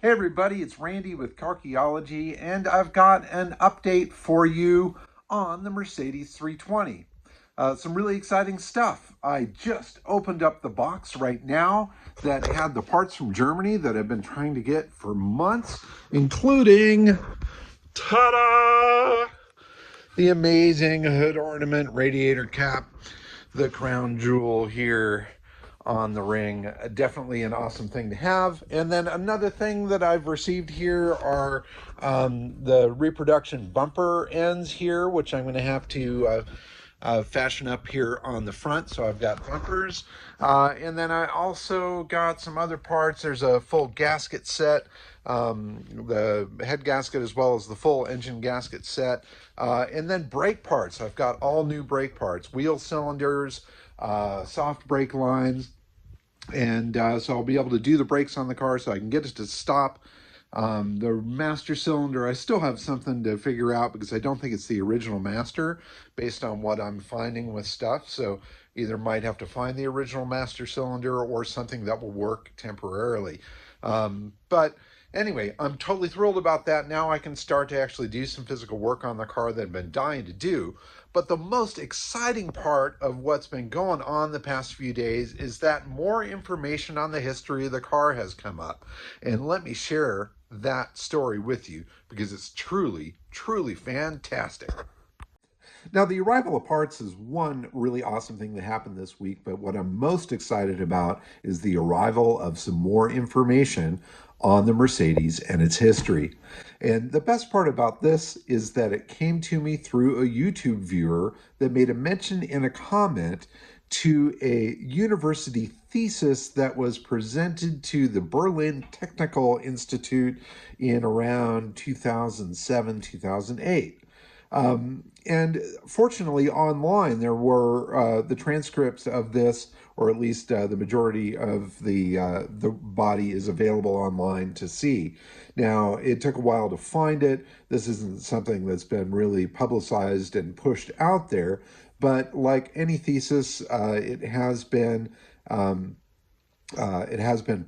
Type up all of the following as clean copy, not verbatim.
Hey everybody, it's Randy with Carchaeology, and I've got an update for you on the Mercedes 320. Some really exciting stuff. I just opened up the box right now that had the parts from Germany that I've been trying to get for months, including, ta-da! The amazing hood ornament radiator cap, the crown jewel here on the ring. Definitely an awesome thing to have. And then another thing that I've received here are the reproduction bumper ends here, which I'm going to have to fashion up here on the front. So I've got bumpers. And then I also got some other parts. There's a full gasket set, the head gasket as well as the full engine gasket set. And then brake parts. I've got all new brake parts, wheel cylinders, soft brake lines. And so I'll be able to do the brakes on the car so I can get it to stop. The master cylinder, I still have something to figure out because I don't think it's the original master based on what I'm finding with stuff. So either might have to find the original master cylinder or something that will work temporarily. But anyway, I'm totally thrilled about that. Now I can start to actually do some physical work on the car that I've been dying to do. But the most exciting part of what's been going on the past few days is that more information on the history of the car has come up. And let me share that story with you because it's truly, truly fantastic. Now, the arrival of parts is one really awesome thing that happened this week, but what I'm most excited about is the arrival of some more information on the Mercedes and its history. And the best part about this is that it came to me through a YouTube viewer that made a mention in a comment to a university thesis that was presented to the Berlin Technical Institute in around 2007, 2008. And fortunately, online there were the transcripts of this, or at least the majority of the body is available online to see. Now, it took a while to find it. This isn't something that's been really publicized and pushed out there, but like any thesis, it has been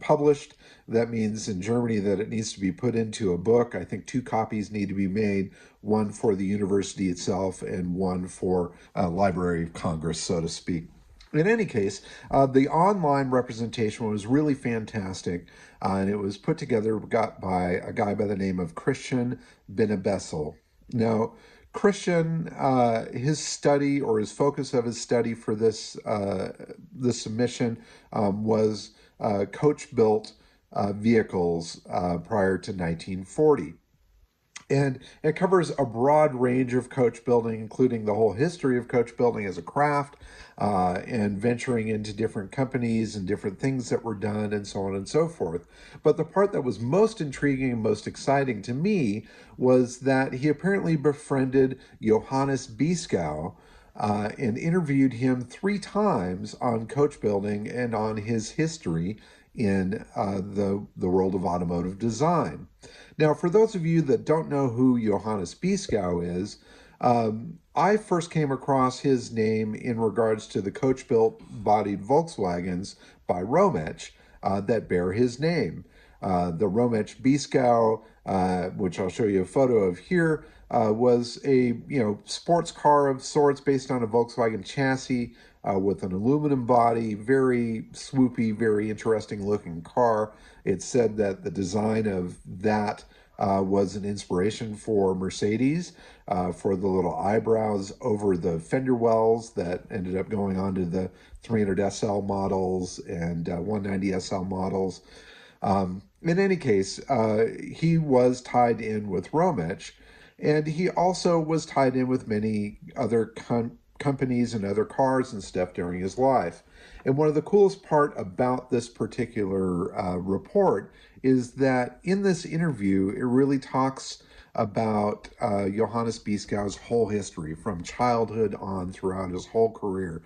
published. That means in Germany that it needs to be put into a book. I think 2 copies need to be made, one for the university itself and one for Library of Congress, so to speak. In any case, the online representation was really fantastic, and it was put together by a guy by the name of Christian Benebessel. Now, Christian, his study or his focus of his study for this submission was coach-built vehicles prior to 1940. And it covers a broad range of coach building, including the whole history of coach building as a craft, and venturing into different companies and different things that were done and so on and so forth. But the part that was most intriguing and most exciting to me was that he apparently befriended Johannes Beeskow, and interviewed him 3 times on coach building and on his history in the world of automotive design. Now, for those of you that don't know who Johannes Beeskow is, I first came across his name in regards to the coach-built bodied Volkswagens by Rometsch that bear his name. The Rometsch Beeskow, which I'll show you a photo of here, was a sports car of sorts based on a Volkswagen chassis with an aluminum body, very swoopy, very interesting looking car. It's said that the design of that was an inspiration for Mercedes, for the little eyebrows over the fender wells that ended up going on to the 300 SL models and 190 SL models. In any case, he was tied in with Rometsch, and he also was tied in with many other companies and other cars and stuff during his life. And one of the coolest part about this particular report is that in this interview, it really talks about Johannes Beeskow's whole history from childhood on throughout his whole career.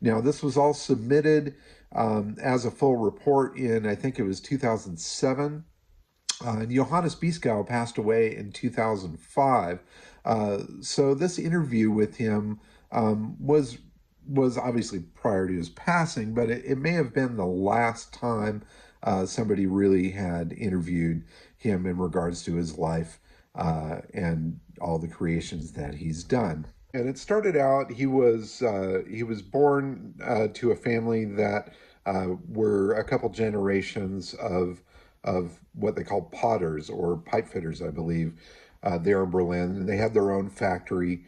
Now, this was all submitted as a full report in, I think it was 2007. And Johannes Beeskow passed away in 2005. So this interview with him was obviously prior to his passing, but it may have been the last time somebody really had interviewed him in regards to his life and all the creations that he's done. And it started out, he was born to a family that were a couple generations of what they call potters or pipe fitters, I believe, there in Berlin. And they had their own factory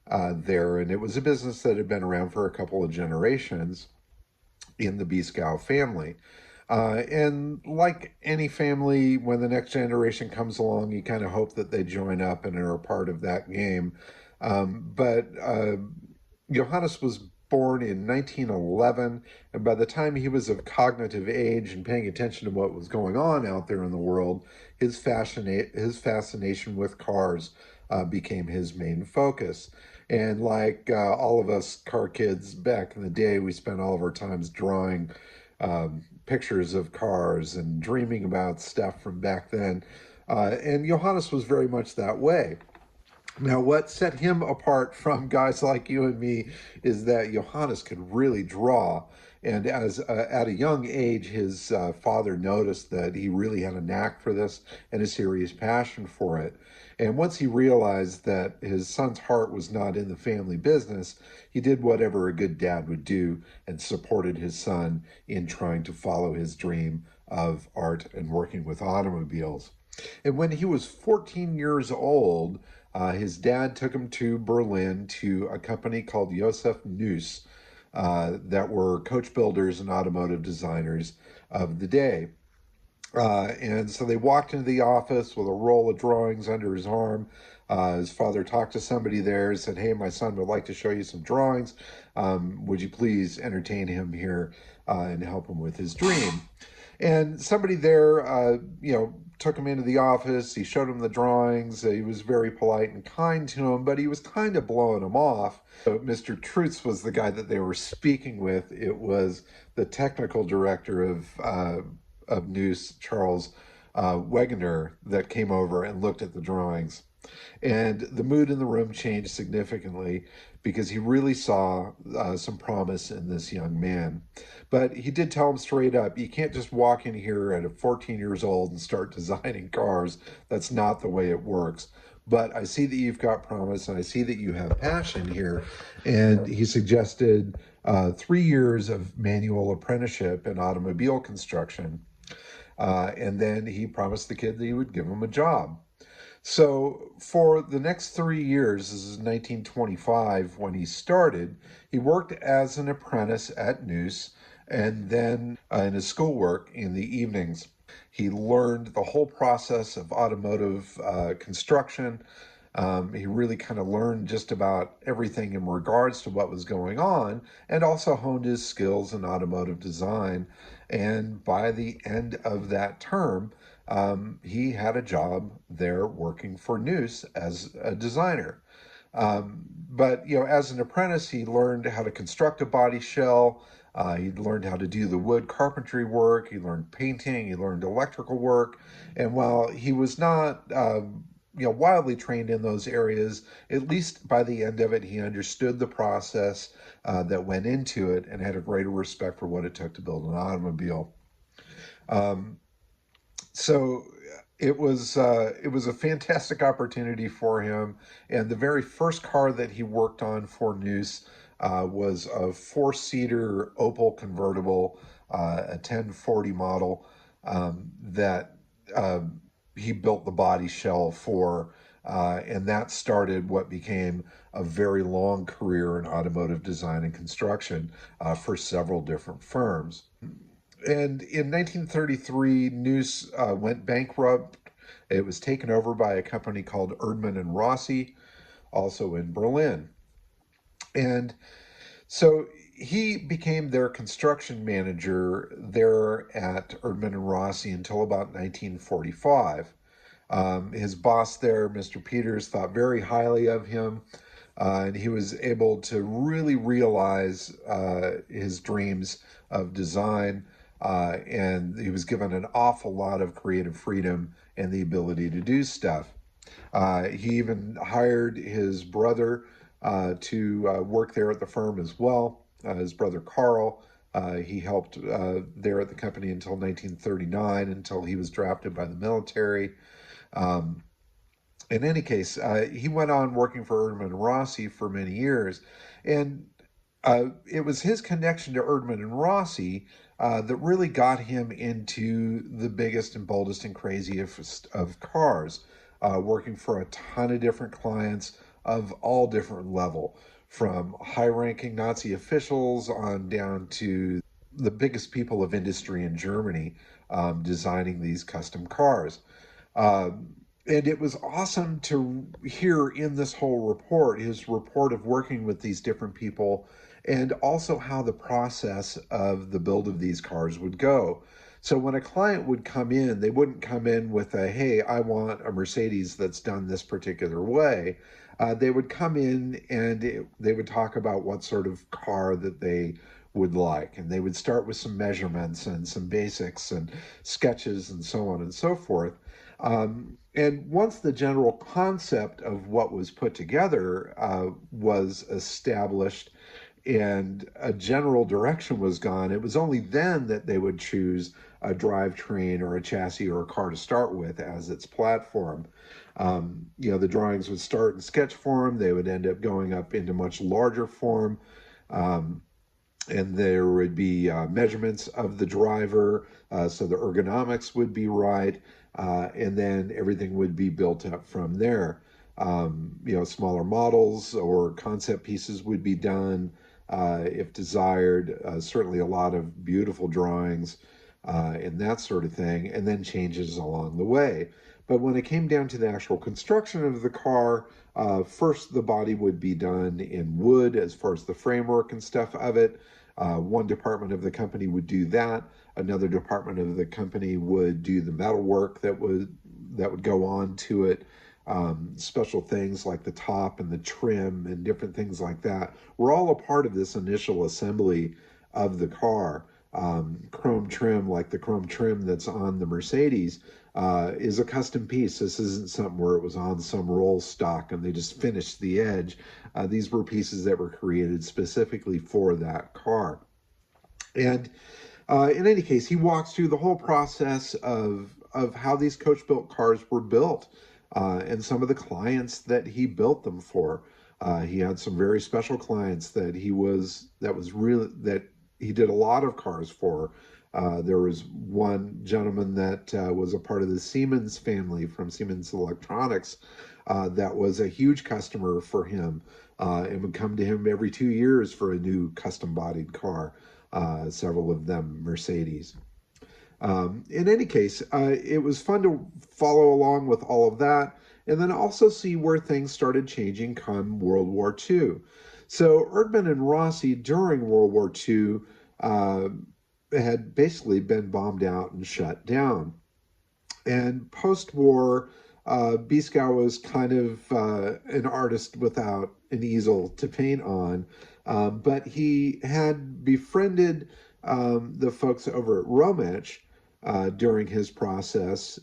there, and it was a business that had been around for a couple of generations in the Beeskow family. And like any family, when the next generation comes along, you kind of hope that they join up and are a part of that game. But Johannes was born in 1911, and by the time he was of cognitive age and paying attention to what was going on out there in the world, his fascination with cars became his main focus. And like all of us car kids back in the day, we spent all of our times drawing pictures of cars and dreaming about stuff from back then. And Johannes was very much that way. Now, what set him apart from guys like you and me is that Johannes could really draw. And as at a young age, his father noticed that he really had a knack for this and a serious passion for it. And once he realized that his son's heart was not in the family business, he did whatever a good dad would do and supported his son in trying to follow his dream of art and working with automobiles. And when he was 14 years old, his dad took him to Berlin to a company called Josef Nuss that were coach builders and automotive designers of the day. And so they walked into the office with a roll of drawings under his arm. His father talked to somebody there and said, "Hey, my son would like to show you some drawings. Would you please entertain him here and help him with his dream?" And somebody there, took him into the office. He showed him the drawings. He was very polite and kind to him, but he was kind of blowing him off. So Mr. Trutz was the guy that they were speaking with. It was the technical director of News, Charles Wegener, that came over and looked at the drawings. And the mood in the room changed significantly because he really saw some promise in this young man. But he did tell him straight up, you can't just walk in here at 14 years old and start designing cars. That's not the way it works. But I see that you've got promise and I see that you have passion here. And he suggested 3 years of manual apprenticeship in automobile construction. And then he promised the kid that he would give him a job. So for the next 3 years, this is 1925 when he started, he worked as an apprentice at Nuss and then in his schoolwork in the evenings. He learned the whole process of automotive construction. He really kind of learned just about everything in regards to what was going on and also honed his skills in automotive design. And by the end of that term, he had a job there working for Nuss as a designer. But as an apprentice, he learned how to construct a body shell. He learned how to do the wood carpentry work. He learned painting. He learned electrical work. And while he was not, wildly trained in those areas, at least by the end of it, he understood the process that went into it and had a greater respect for what it took to build an automobile. So it was a fantastic opportunity for him, and the very first car that he worked on for Nuss was a 4-seater Opel convertible, a 1040 model that he built the body shell for, and that started what became a very long career in automotive design and construction for several different firms. And in 1933, Nuss went bankrupt. It was taken over by a company called Erdmann and Rossi, also in Berlin. And so he became their construction manager there at Erdmann and Rossi until about 1945. His boss there, Mr. Peters, thought very highly of him, and he was able to really realize his dreams of design. And he was given an awful lot of creative freedom and the ability to do stuff. He even hired his brother to work there at the firm as well, his brother Carl, He helped there at the company until 1939, until he was drafted by the military. Um, in any case, he went on working for Erdmann and Rossi for many years, and it was his connection to Erdmann and Rossi that really got him into the biggest and boldest and craziest of cars, working for a ton of different clients of all different level, from high-ranking Nazi officials on down to the biggest people of industry in Germany, designing these custom cars. And it was awesome to hear in this whole report, his report of working with these different people, and also how the process of the build of these cars would go. So when a client would come in, they wouldn't come in with a, hey, I want a Mercedes that's done this particular way. They would come in and they would talk about what sort of car that they would like. And they would start with some measurements and some basics and sketches and so on and so forth. And once the general concept of what was put together was established and a general direction was gone, it was only then that they would choose a drivetrain or a chassis or a car to start with as its platform. The drawings would start in sketch form, they would end up going up into much larger form. Um, and there would be measurements of the driver, so the ergonomics would be right, and then everything would be built up from there. Smaller models or concept pieces would be done if desired. Certainly, a lot of beautiful drawings and that sort of thing, and then changes along the way. But when it came down to the actual construction of the car, first the body would be done in wood as far as the framework and stuff of it. One department of the company would do that. Another department of the company would do the metal work that would go on to it. Special things like the top and the trim and different things like that were all a part of this initial assembly of the car. Chrome trim, like the chrome trim that's on the Mercedes, is a custom piece. This isn't something where it was on some roll stock and they just finished the edge. These were pieces that were created specifically for that car. And in any case, he walks through the whole process of how these coach-built cars were built and some of the clients that he built them for. He had some very special clients that he did a lot of cars for. There was one gentleman that was a part of the Siemens family from Siemens Electronics that was a huge customer for him and would come to him every 2 years for a new custom bodied car, several of them Mercedes. In any case, it was fun to follow along with all of that and then also see where things started changing come World War II. So Erdmann and Rossi during World War II had basically been bombed out and shut down. And post-war, Beeskow was kind of an artist without an easel to paint on, but he had befriended the folks over at Rometsch during his process.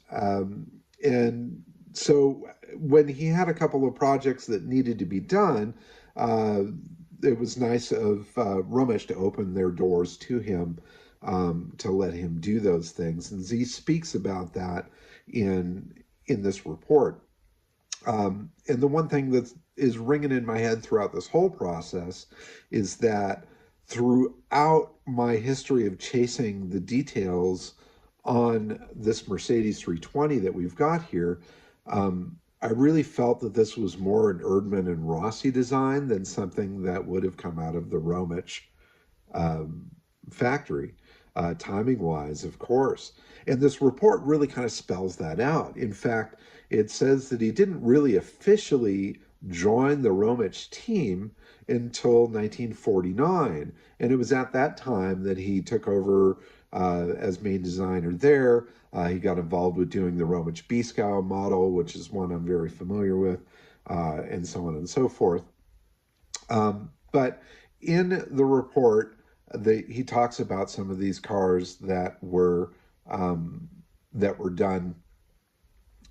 And so when he had a couple of projects that needed to be done, it was nice of Rometsch to open their doors to him to let him do those things. And Z speaks about that in this report. And the one thing that is ringing in my head throughout this whole process is that throughout my history of chasing the details on this Mercedes 320 that we've got here, I really felt that this was more an Erdmann and Rossi design than something that would have come out of the Rometsch factory, timing-wise, of course. And this report really kind of spells that out. In fact, it says that he didn't really officially join the Rometsch team until 1949. And it was at that time that he took over as main designer there. He got involved with doing the Rometsch Beeskow model, which is one I'm very familiar with, and so on and so forth. But in the report, he talks about some of these cars that were done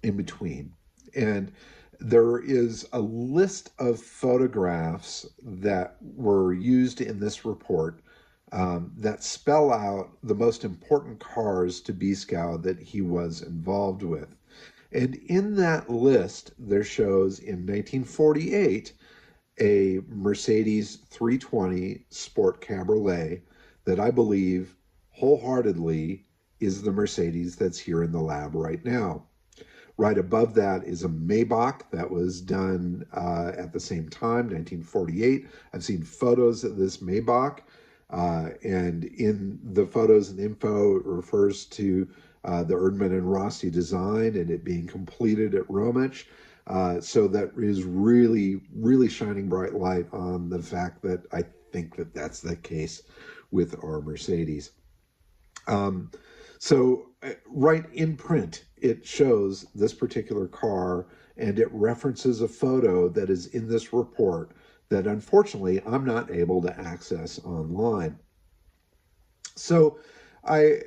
in between. And there is a list of photographs that were used in this report that spell out the most important cars to Beeskow that he was involved with. And in that list, there shows in 1948 a Mercedes 320 Sport Cabriolet that I believe wholeheartedly is the Mercedes that's here in the lab right now. Right above that is a Maybach that was done at the same time, 1948. I've seen photos of this Maybach, and in the photos and info, it refers to the Erdmann and Rossi design and it being completed at Rometsch. So that is really, really shining bright light on the fact that I think that that's the case with our Mercedes. So right in print, it shows this particular car and it references a photo that is in this report that unfortunately I'm not able to access online. So I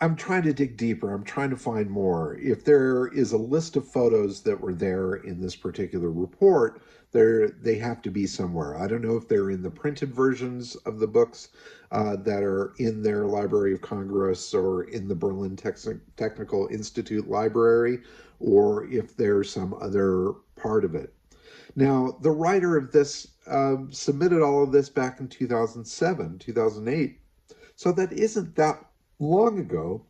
I'm trying to dig deeper. I'm trying to find more. If there is a list of photos that were there in this particular report, they have to be somewhere. I don't know if they're in the printed versions of the books that are in their Library of Congress or in the Berlin Technical Institute library, or if there's some other part of it. Now, the writer of this submitted all of this back in 2007, 2008. So that isn't that long ago.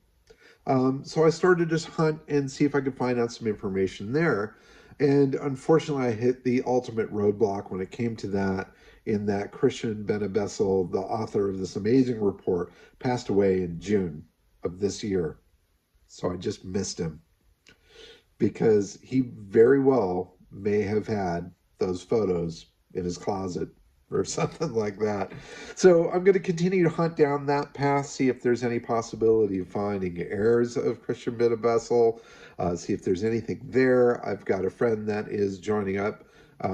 So I started to just hunt and see if I could find out some information there. And unfortunately, I hit the ultimate roadblock when it came to that, in that Christian Benebessel, the author of this amazing report, passed away in June of this year. So I just missed him because he very well may have had those photos in his closet or something like that. So I'm going to continue to hunt down that path, see if there's any possibility of finding heirs of Christian Benebessel, see if there's anything there. I've got a friend that is joining up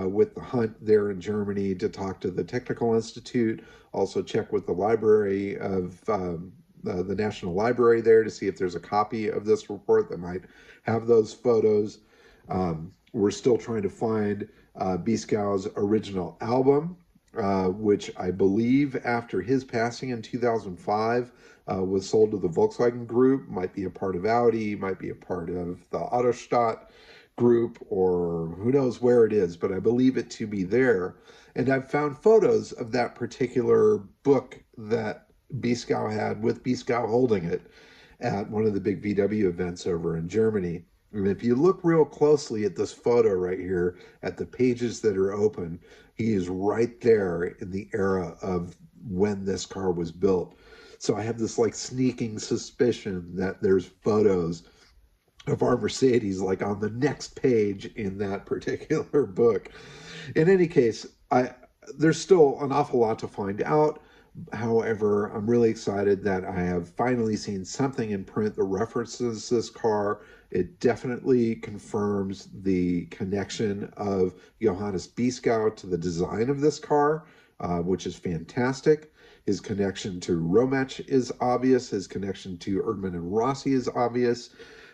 with the hunt there in Germany to talk to the Technical Institute, also check with the library of the National Library there to see if there's a copy of this report that might have those photos. We're still trying to find Beeskow's original album, which I believe after his passing in 2005 was sold to the Volkswagen Group, might be a part of Audi, might be a part of the Autostadt Group, or who knows where it is, but I believe it to be there. And I've found photos of that particular book that Beeskow had, with Beeskow holding it at one of the big VW events over in Germany. And if you look real closely at this photo right here, at the pages that are open, he is right there in the era of when this car was built. So I have this like sneaking suspicion that there's photos of our Mercedes like on the next page in that particular book. In any case, there's still an awful lot to find out. However, I'm really excited that I have finally seen something in print that references this car. It definitely confirms the connection of Johannes Beeskow to the design of this car, which is fantastic. His connection to Rometsch is obvious. His connection to Erdmann and Rossi is obvious.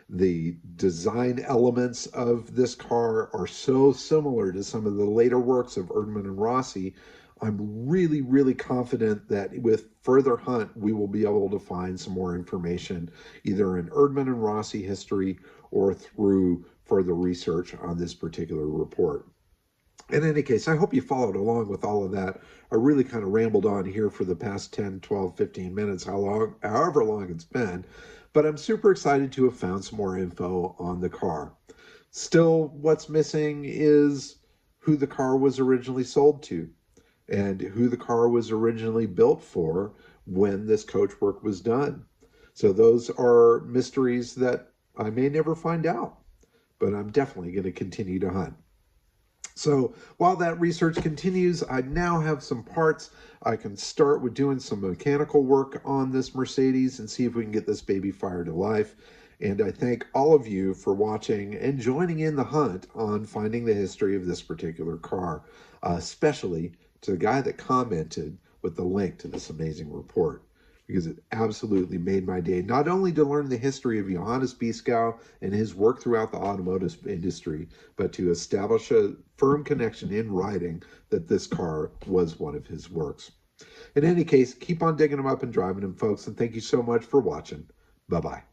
The design elements of this car are so similar to some of the later works of Erdmann and Rossi. I'm really, really confident that with further hunt, we will be able to find some more information, either in Erdmann and Rossi history or through further research on this particular report. In any case, I hope you followed along with all of that. I really kind of rambled on here for the past 10, 12, 15 minutes, however long it's been, but I'm super excited to have found some more info on the car. Still, what's missing is who the car was originally sold to and who the car was originally built for when this coach work was done. So those are mysteries that I may never find out, but I'm definitely going to continue to hunt. So while that research continues, I now have some parts. I can start with doing some mechanical work on this Mercedes and see if we can get this baby fired to life. And I thank all of you for watching and joining in the hunt on finding the history of this particular car, especially to the guy that commented with the link to this amazing report, because it absolutely made my day, not only to learn the history of Johannes Beeskow and his work throughout the automotive industry, but to establish a firm connection in writing that this car was one of his works. In any case, keep on digging them up and driving them, folks, and thank you so much for watching. Bye-bye.